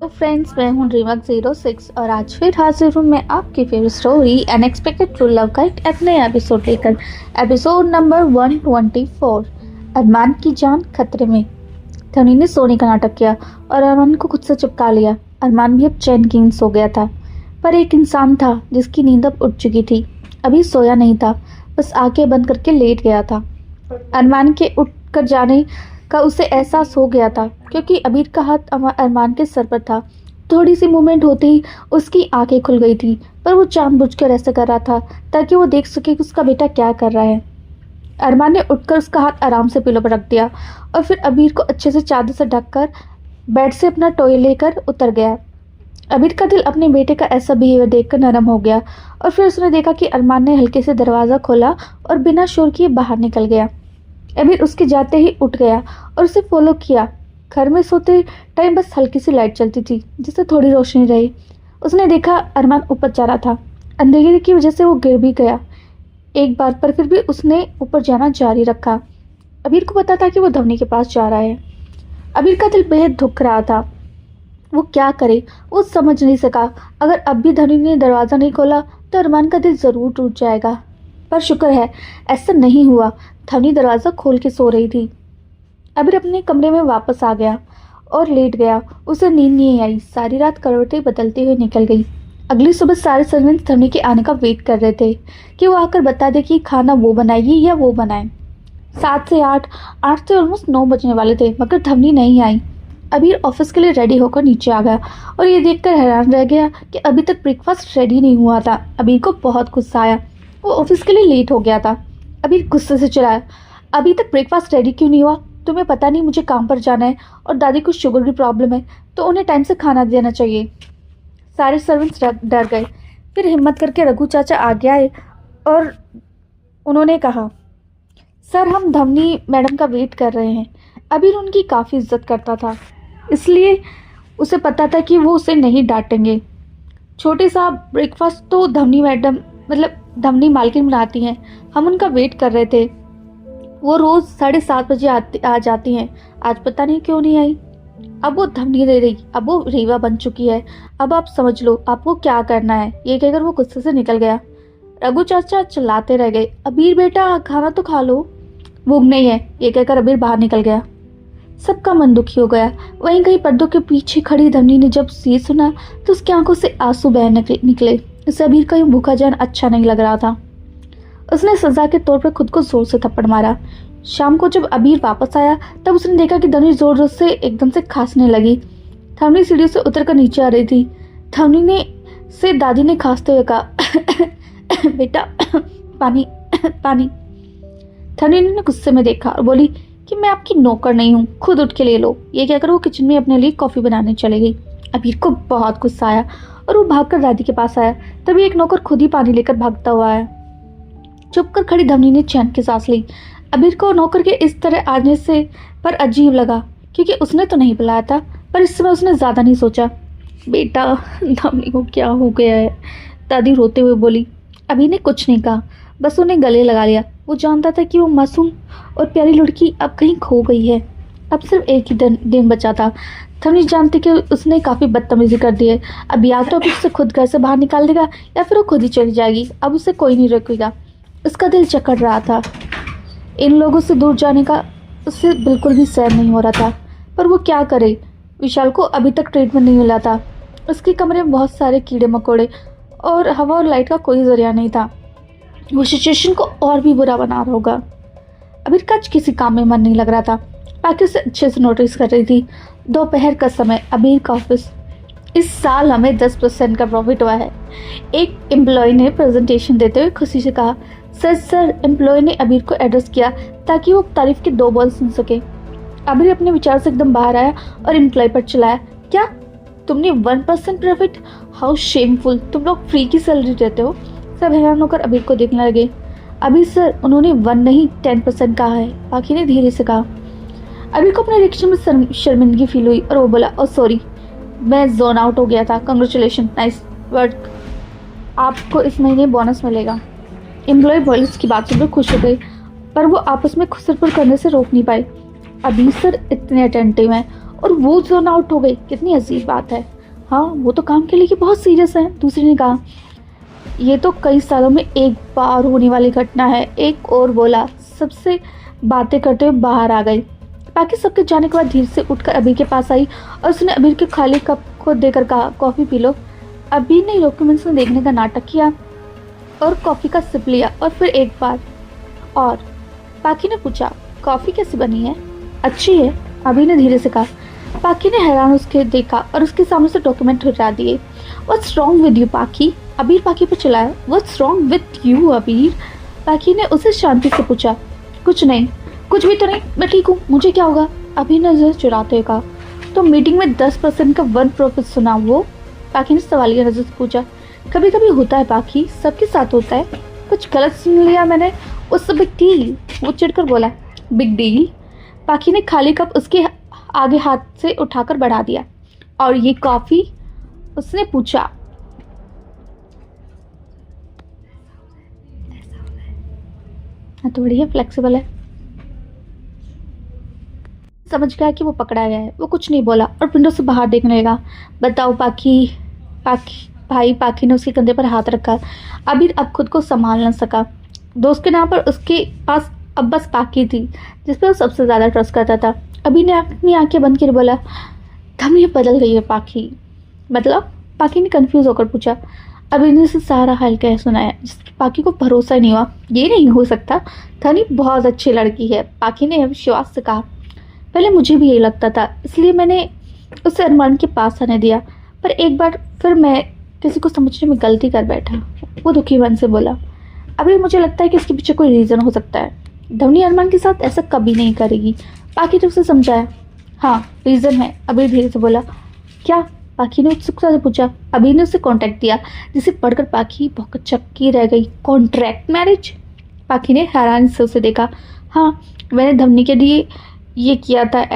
तो फ्रेंड्स, मैं हूँ ड्रीमवर्क 06 और आज फिर हाजिर हूँ मैं आपकी favourite story unexpected true love का एक नया एपिसोड लेकर। एपिसोड नंबर 124, अरमान की जान खतरे में। धनी ने सोने का नाटक किया और अरमान को खुद से चिपका लिया। अरमान भी अब चैन की नींद सो गया था, पर एक इंसान था जिसकी नींद अब उठ चुकी थी। अभी सोया नहीं था, बस आंखें बंद करके लेट गया था। अरमान के उठ कर जाने का उसे एहसास हो गया था, क्योंकि अबीर का हाथ अरमान के सर पर था। थोड़ी सी मूवमेंट होते ही उसकी आंखें खुल गई थी, पर वो जानबूझकर ऐसा कर रहा था ताकि वो देख सके कि उसका बेटा क्या कर रहा है। अरमान ने उठकर उसका हाथ आराम से पिलो पर रख दिया और फिर अबीर को अच्छे से चादर से ढककर बेड से अपना टॉय लेकर उतर गया। अबीर का दिल अपने बेटे का ऐसा बिहेवियर देखकर नरम हो गया और फिर उसने देखा कि अरमान ने हल्के से दरवाज़ा खोला और बिना शोर किए बाहर निकल गया। अबीर उसके जाते ही उठ गया और उसे फॉलो किया। घर में सोते टाइम बस हल्की सी लाइट चलती थी जिससे थोड़ी रोशनी रही। उसने देखा अरमान ऊपर जा रहा था। अंधेरे की वजह से वो गिर भी गया एक बार, पर फिर भी उसने ऊपर जाना जारी रखा। अबीर को पता था कि वो धवनी के पास जा रहा है। अबीर का दिल बेहद दुख रहा था। वो क्या करे, वो समझ नहीं सका। अगर अब भी धवनी ने दरवाज़ा नहीं खोला तो अरमान का दिल ज़रूर टूट जाएगा, पर शुक्र है ऐसा नहीं हुआ। धवनी दरवाज़ा खोल के सो रही थी। अबीर अपने कमरे में वापस आ गया और लेट गया। उसे नींद नहीं आई। सारी रात करवटें बदलते हुए निकल गई। अगली सुबह सारे सर्वेंट्स धवनी के आने का वेट कर रहे थे कि वो आकर बता दे कि खाना वो बनाएगी या वो बनाए। 7 से 8, 8 से ऑलमोस्ट 9 बजने वाले थे, मगर धवनी नहीं आई। अबीर ऑफिस के लिए रेडी होकर नीचे आ गया और ये देखकर हैरान रह गया कि अभी तक ब्रेकफास्ट रेडी नहीं हुआ था। अबीर को बहुत गुस्सा आया। वो ऑफिस के लिए लेट हो गया था। अबीर गुस्से से चिल्लाया, अभी तक ब्रेकफास्ट रेडी क्यों नहीं हुआ? तुम्हें पता नहीं मुझे काम पर जाना है और दादी को शुगर की प्रॉब्लम है, तो उन्हें टाइम से खाना देना चाहिए। सारे सर्वेंट्स डर गए। फिर हिम्मत करके रघु चाचा आगे आए और उन्होंने कहा, सर, हम धवनी मैडम का वेट कर रहे हैं। अबीर उनकी काफ़ी इज्जत करता था, इसलिए उसे पता था कि वो उसे नहीं डांटेंगे। छोटे साहब, ब्रेकफास्ट तो धवनी मैडम धवनी मालकिन बनाती हैं, हम उनका वेट कर रहे थे। वो रोज़ 7:30 बजे आ जाती हैं, आज पता नहीं क्यों नहीं आई। अब वो धवनी रह रही, अब वो रीवा बन चुकी है। अब आप समझ लो आपको क्या करना है। ये कहकर वो गुस्से से निकल गया। रघु चाचा चिल्लाते रह गए, अबीर बेटा खाना तो खा लो। भूख नहीं है, ये कहकर अबीर बाहर निकल गया। सबका मन दुखी हो गया। वहीं कहीं पर्दों के पीछे खड़ी धवनी ने जब ये सुना तो उसकी आंखों से आंसू बह निकले। उसे अबीर का यूं भूखा जाना अच्छा नहीं लग रहा था। उसने सजा के तौर पर खुद को जोर से थप्पड़ मारा। शाम को जब अबीर वापस आया तब उसने देखा कि धवनी जोर जोर से एकदम से खांसने लगी। धवनी सीढ़ी से उतरकर नीचे आ रही थी। धवनी ने से दादी ने खांसते हुए कहा, बेटा पानी पानी। धवनी ने गुस्से में देखा और बोली कि मैं आपकी नौकर नहीं हूँ, खुद उठ के ले लो। ये कहकर वो किचन में अपने लिए कॉफ़ी बनाने चली गई। अबीर को बहुत गुस्सा आया और वो भागकर दादी के पास आया। तभी एक नौकर खुद ही पानी लेकर भागता हुआ आया। चुप कर खड़ी धवनी ने चैन की सांस ली। अबीर को नौकर के इस तरह आने से पर अजीब लगा, क्योंकि उसने तो नहीं बुलाया था, पर इस समय उसने ज़्यादा नहीं सोचा। बेटा, धवनी को क्या हो गया है? दादी रोते हुए बोली। अबीर ने कुछ नहीं कहा, बस उन्हें गले लगा लिया। वो जानता था कि वो मासूम और प्यारी लड़की अब कहीं खो गई है। अब सिर्फ एक ही दिन बचा था। धवनी जानती कि उसने काफ़ी बदतमीजी कर दी है। अब या तो अभी उसे खुद घर से बाहर निकाल देगा या फिर वो खुद ही चली जाएगी। अब उसे कोई नहीं रोकेगा। उसका दिल जकड़ रहा था। इन लोगों से दूर जाने का उससे बिल्कुल भी सहन नहीं हो रहा था, पर वो क्या करे? विशाल को अभी तक ट्रीटमेंट नहीं मिला था। उसके कमरे में बहुत सारे कीड़े मकोड़े और हवा और लाइट का कोई जरिया नहीं था। वो सिचुएशन को और भी बुरा बना रहा होगा। अबीर का किसी काम में मन नहीं लग रहा था। बाकी उसे अच्छे से नोटिस कर रही थी। दोपहर का समय, अबीर का ऑफिस। इस साल हमें 10% का प्रॉफिट हुआ है, एक एम्प्लॉय ने प्रेजेंटेशन देते हुए खुशी से कहा। सर, एम्प्लॉय ने अबीर को एड्रेस किया ताकि वो तारीफ के 2 बोल सुन सके। अबीर अपने विचार से एकदम बाहर आया और एम्प्लॉय पर चिल्लाया, क्या तुमने 1% प्रॉफिट? हाउ शेमफुल, तुम लोग फ्री की सैलरी देते हो। सब हैरान होकर अबीर को देखने लगे। अबीर सर, उन्होंने 1 नहीं 10% कहा है, बाकी ने धीरे से कहा। अबीर को अपने रिएक्शन में शर्मिंदगी फील हुई और वो बोला, ओ सॉरी, मैं जोन आउट हो गया था। कंग्रेचुलेशन, नाइस वर्क, आपको इस महीने बोनस मिलेगा। एम्प्लॉय बॉयज की बात सुनकर खुश हो गए, पर वो आपस में खुसरपुर करने से रोक नहीं पाए। अबीर सर इतने अटेंटिव हैं और वो जोन आउट हो गई। कितनी अजीब बात है। हाँ, वो तो काम के लिए बहुत सीरियस है। दूसरी ने कहा, ये तो कई सालों में एक बार होने वाली घटना है। एक और बोला। सबसे बातें करते हुए बाहर आ गई। बाकी सबके जाने के बाद धीरे से उठकर अबीर के पास आई और उसने अबीर के खाली कप को देकर कहा, कॉफ़ी पी लो। अबीर ने डॉक्यूमेंट्स में देखने का नाटक किया और कॉफ़ी का सिप लिया और फिर एक बार और। पाकी ने पूछा, कॉफ़ी कैसी बनी है? अच्छी है, अबीर ने धीरे से कहा। पाकी ने हैरान उसके देखा और उसके सामने से डॉक्यूमेंट हटा दिए। व्हाट्स रॉन्ग विद यू पाकी? अबीर पाकी पर चिल्लाया। व्हाट्स रॉन्ग विद यू अबीर? पाकी ने उसे शांति से पूछा। कुछ नहीं, कुछ भी तो नहीं, मैं ठीक हूँ, मुझे क्या होगा? अबीर ने नजर चुराते हुए कहा। तो मीटिंग में 10% का 1% सुना वो? पाकी ने सवालिया नजर से पूछा। कभी कभी होता है पाकी, सबके साथ होता है। कुछ गलत सुन लिया मैंने? उस बिग डील, वो चिढ़कर बोला। Big deal? पाकी ने खाली कप उसके आगे हाथ से उठाकर बढ़ा दिया। और ये कॉफी? उसने पूछा। हाँ तो बढ़िया फ्लेक्सिबल है। समझ गया कि वो पकड़ा गया है। वो कुछ नहीं बोला और विंडो से बाहर देखने लगा। बताओ पाकी। पाकी भाई, पाकी ने उसके कंधे पर हाथ रखा। अबीर अब खुद को संभाल न सका। दोस्त के नाम पर उसके पास अब बस पाकी थी, जिस पर वो सबसे ज़्यादा ट्रस्ट करता था। अबीर ने अपनी आंखें बंद कर बोला, धमनी बदल गई है पाकी। मतलब? पाकी ने कंफ्यूज होकर पूछा। अबीर ने उसे सारा हाल कह सुनाया, जिसकी पाकी को भरोसा नहीं हुआ। ये नहीं हो सकता, धनी बहुत अच्छी लड़की है, पाकी ने विश्वास से कहा। पहले मुझे भी यही लगता था, इसलिए मैंने उसे अरमान के पास आने दिया। पर एक बार फिर मैं किसी को समझने में गलती कर बैठा। वो दुखी मन से बोला। अभी मुझे लगता है कि इसके पीछे कोई रीज़न हो सकता है। धवनी अरमान के साथ ऐसा कभी नहीं करेगी। पाकी ने उसे समझाया। हाँ, रीज़न है, अबीर धीरे से बोला। क्या? पाकी ने उत्सुकता से पूछा। अबीर ने उसे कॉन्ट्रैक्ट दिया, जिसे पढ़कर पाकी बहुत चक्की रह गई। Contract marriage? पाकी ने हैरानी से उसे देखा। हाँ, मैंने धवनी के लिए ये किया था।